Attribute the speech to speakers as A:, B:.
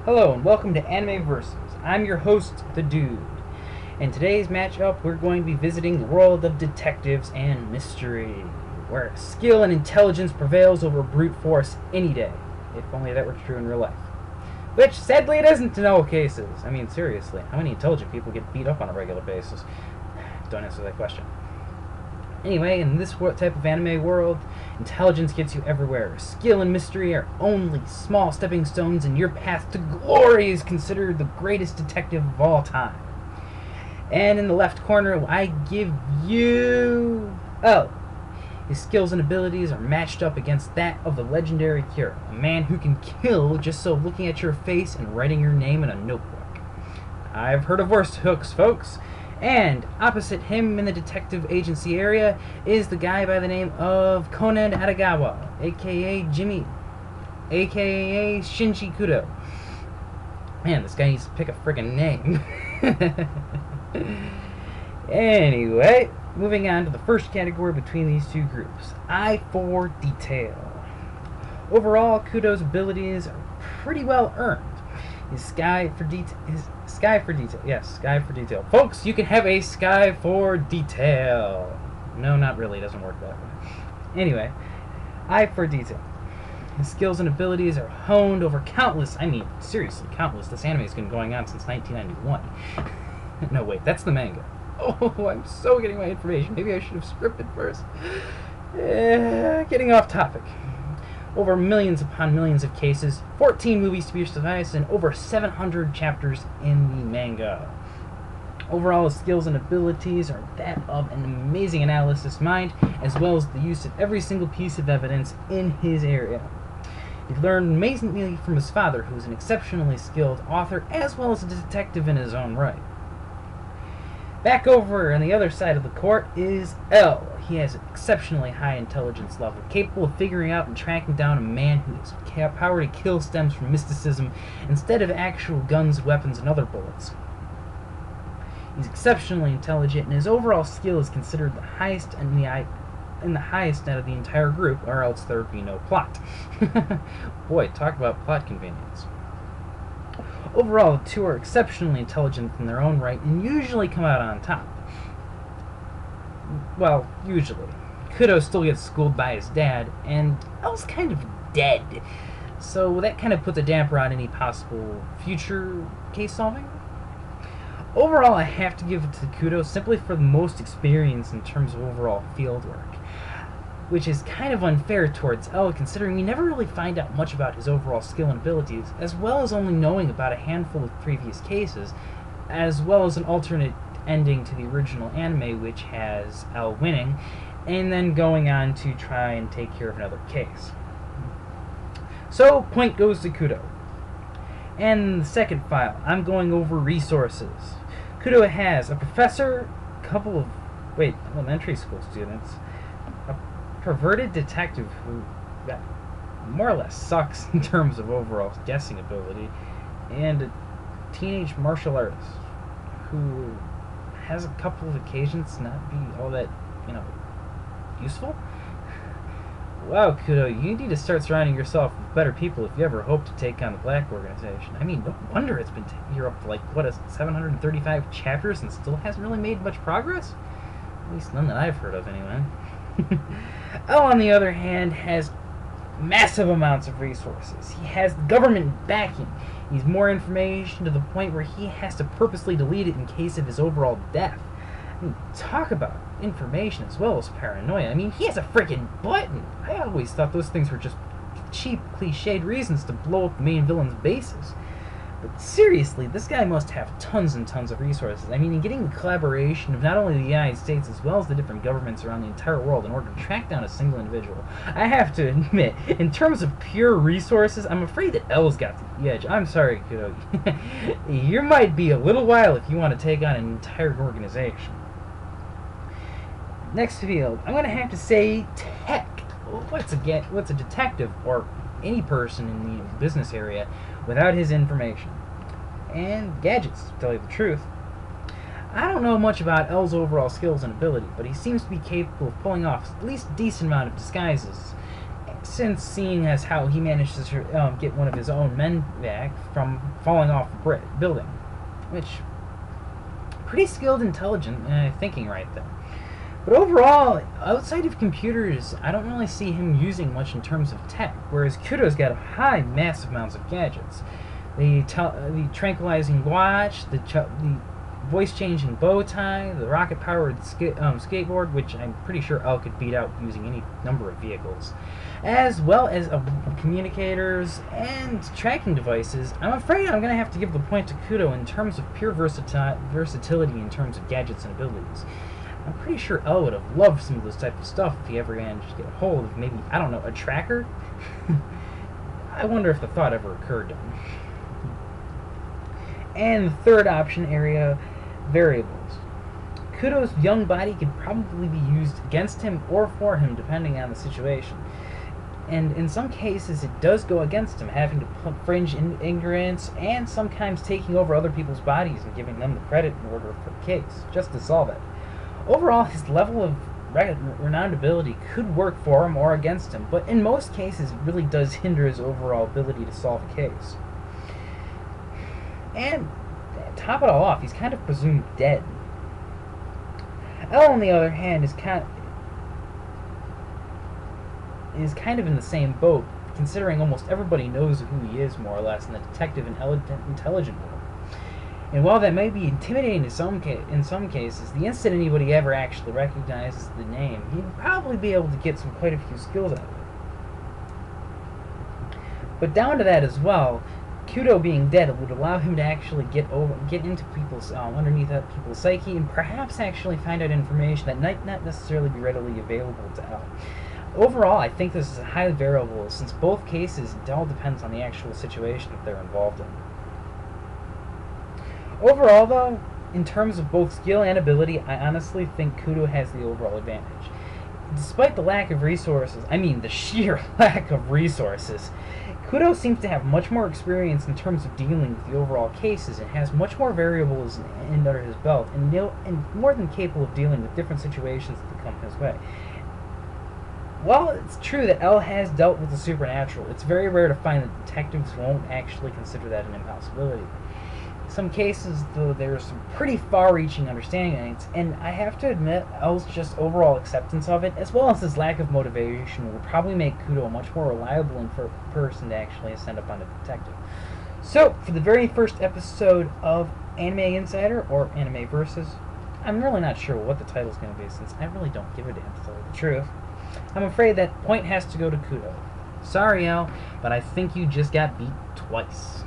A: Hello and welcome to Anime Versus. I'm your host, The Dude. In today's matchup, we're going to be visiting the world of detectives and mystery, where skill and intelligence prevails over brute force any day, if only that were true in real life. Which, sadly, it isn't in all cases. I mean, seriously, how many intelligent people get beat up on a regular basis? Don't answer that question. Anyway, in this type of anime world, intelligence gets you everywhere. Skill and mystery are only small stepping stones, and your path to glory is considered the greatest detective of all time. And in the left corner, I give you L. His skills and abilities are matched up against that of the legendary Kira, a man who can kill just so looking at your face and writing your name in a notebook. I've heard of worse hooks, folks. And opposite him in the detective agency area is the guy by the name of Conan Adagawa, aka Jimmy, aka Shinichi Kudo. Man, this guy needs to pick a friggin' name. Anyway, moving on to the first category between these two groups, eye for detail. Overall, Kudo's abilities are pretty well earned. His sky for detail. Yes, sky for detail. Folks, you can have a sky for detail. No, not really. It doesn't work that way. Anyway, eye for detail. His skills and abilities are honed over countless, seriously, countless. This anime has been going on since 1991. No, wait, that's the manga. Oh, I'm so getting my information. Maybe I should have scripted first. Getting off topic. Over millions upon millions of cases, 14 movies to be precise, and over 700 chapters in the manga. Overall, his skills and abilities are that of an amazing analysis mind, as well as the use of every single piece of evidence in his area. He learned amazingly from his father, who is an exceptionally skilled author, as well as a detective in his own right. Back over on the other side of the court is L. He has an exceptionally high intelligence level, capable of figuring out and tracking down a man whose power to kill stems from mysticism instead of actual guns, weapons, and other bullets. He's exceptionally intelligent, and his overall skill is considered the highest in the highest out of the entire group, or else there would be no plot. Boy, talk about plot convenience. Overall, the two are exceptionally intelligent in their own right and usually come out on top. Well, usually. Kudo still gets schooled by his dad, and L's kind of dead. So that kind of puts a damper on any possible future case solving. Overall, I have to give it to Kudo simply for the most experience in terms of overall field work, which is kind of unfair towards L, considering we never really find out much about his overall skill and abilities, as well as only knowing about a handful of previous cases, as well as an alternate ending to the original anime, which has L winning, and then going on to try and take care of another case. So, point goes to Kudo. And in the second file, I'm going over resources. Kudo has a professor, a couple of, elementary school students, a perverted detective who more or less sucks in terms of overall guessing ability, and a teenage martial artist who has a couple of occasions not be all that, useful. Wow, Kudo, you need to start surrounding yourself with better people if you ever hope to take on the Black Organization. I mean, no wonder it's been you're up to 735 chapters and still hasn't really made much progress? At least none that I've heard of, anyway. L, on the other hand, has massive amounts of resources. He has government backing. He's more information to the point where he has to purposely delete it in case of his overall death. I mean, talk about information as well as paranoia. I mean, he has a freaking button. I always thought those things were just cheap, cliched reasons to blow up the main villain's bases. But seriously, this guy must have tons and tons of resources. I mean, in getting the collaboration of not only the United States as well as the different governments around the entire world in order to track down a single individual. I have to admit, in terms of pure resources, I'm afraid that L's got the edge. I'm sorry, Kudo. You might be a little while if you want to take on an entire organization. Next field, I'm going to have to say tech. What's a detective or any person in the business area without his information? And gadgets, to tell you the truth. I don't know much about L's overall skills and ability, but he seems to be capable of pulling off at least a decent amount of disguises, since seeing as how he managed to get one of his own men back from falling off a building, which pretty skilled, intelligent thinking right there. But overall, outside of computers, I don't really see him using much in terms of tech, whereas Kudo's got massive amounts of gadgets. The tranquilizing watch, the voice-changing bow tie, the rocket-powered skateboard, which I'm pretty sure L could beat out using any number of vehicles, as well as communicators and tracking devices. I'm afraid I'm going to have to give the point to Kudo in terms of pure versatility in terms of gadgets and abilities. I'm pretty sure L would have loved some of this type of stuff if he ever managed to get a hold of maybe, I don't know, a tracker? I wonder if the thought ever occurred to him. And the third option area, variables. Kudo's young body could probably be used against him or for him depending on the situation. And in some cases it does go against him, having to fringe ignorance and sometimes taking over other people's bodies and giving them the credit in order for the case, just to solve it. Overall, his level of renowned ability could work for him or against him, but in most cases it really does hinder his overall ability to solve a case. And top it all off, he's kind of presumed dead. L, on the other hand, is kind of in the same boat, considering almost everybody knows who he is, more or less, in the detective and intelligent world. And while that may be intimidating in some cases, the instant anybody ever actually recognizes the name, he'd probably be able to get quite a few skills out of it. But down to that as well, Kudo being dead would allow him to actually get into people's underneath people's psyche and perhaps actually find out information that might not necessarily be readily available to L. Overall, I think this is highly variable, since both cases it all depends on the actual situation that they're involved in. Overall, though, in terms of both skill and ability, I honestly think Kudo has the overall advantage. Despite the lack of resources, the sheer lack of resources, Kudo seems to have much more experience in terms of dealing with the overall cases and has much more variables under his belt and more than capable of dealing with different situations that come his way. While it's true that L has dealt with the supernatural, it's very rare to find that detectives won't actually consider that an impossibility. In some cases, though, there's some pretty far-reaching understandings, and I have to admit, L's just overall acceptance of it, as well as his lack of motivation, will probably make Kudo a much more reliable person to actually ascend up on a detective. So, for the very first episode of Anime Insider, or Anime Versus, I'm really not sure what the title's going to be, since I really don't give a damn, to tell you the truth. I'm afraid that point has to go to Kudo. Sorry, L, but I think you just got beat twice.